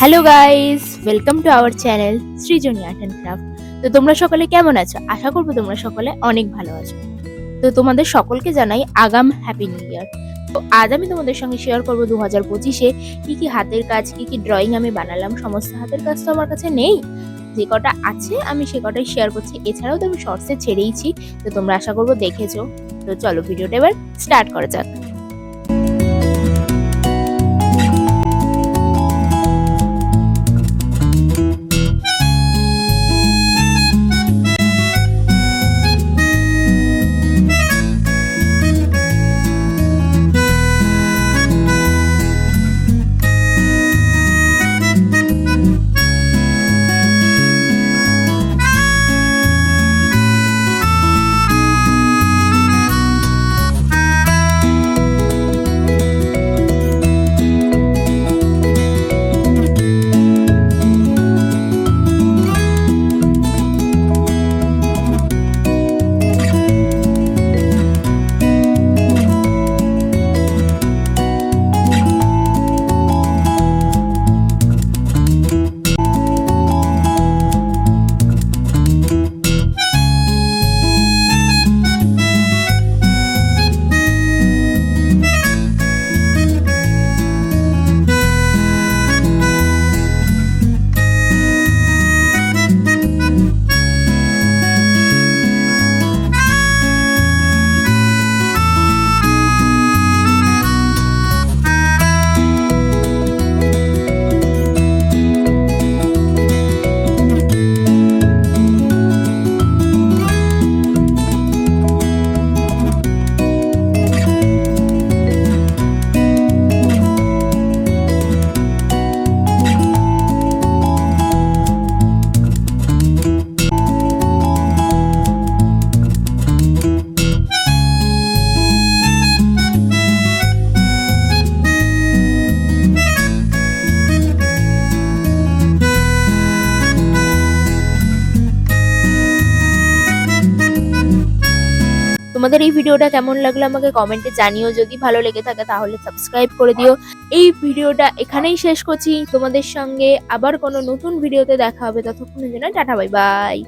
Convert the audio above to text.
Hello guys, welcome to our channel Srijani art and craft. তো তোমরা সকলে কেমন আছো? আশা করবো তোমরা সকলে অনেক ভালো আছো। তো তোমাদের সকলকে জানাই আগাম হ্যাপি নিউ ইয়ার। তো আজ আমি তোমাদের সঙ্গে শেয়ার করবো 2025-এ কি কি হাতের কাজ, কি কি ড্রয়িং আমি বানালাম। সমস্ত হাতের কাজ তো আমার কাছে নেই, যে কটা আছে আমি সে কটাই শেয়ার করছি। এছাড়াও তো আমি শর্টসে ছেড়েইছি, তো তোমরা আশা করবো দেখেছো। তো চলো ভিডিওটা এবার স্টার্ট করা যাক। তোমাদের এই ভিডিওটা কেমন লাগলো আমাকে কমেন্টে জানিও। যদি ভালো লেগে থাকে তাহলে সাবস্ক্রাইব করে দিও। এই ভিডিওটা এখানেই শেষ করছি। তোমাদের সঙ্গে আবার কোনো নতুন ভিডিওতে দেখা হবে। ততক্ষণের জন্য টাটা, বাই বাই।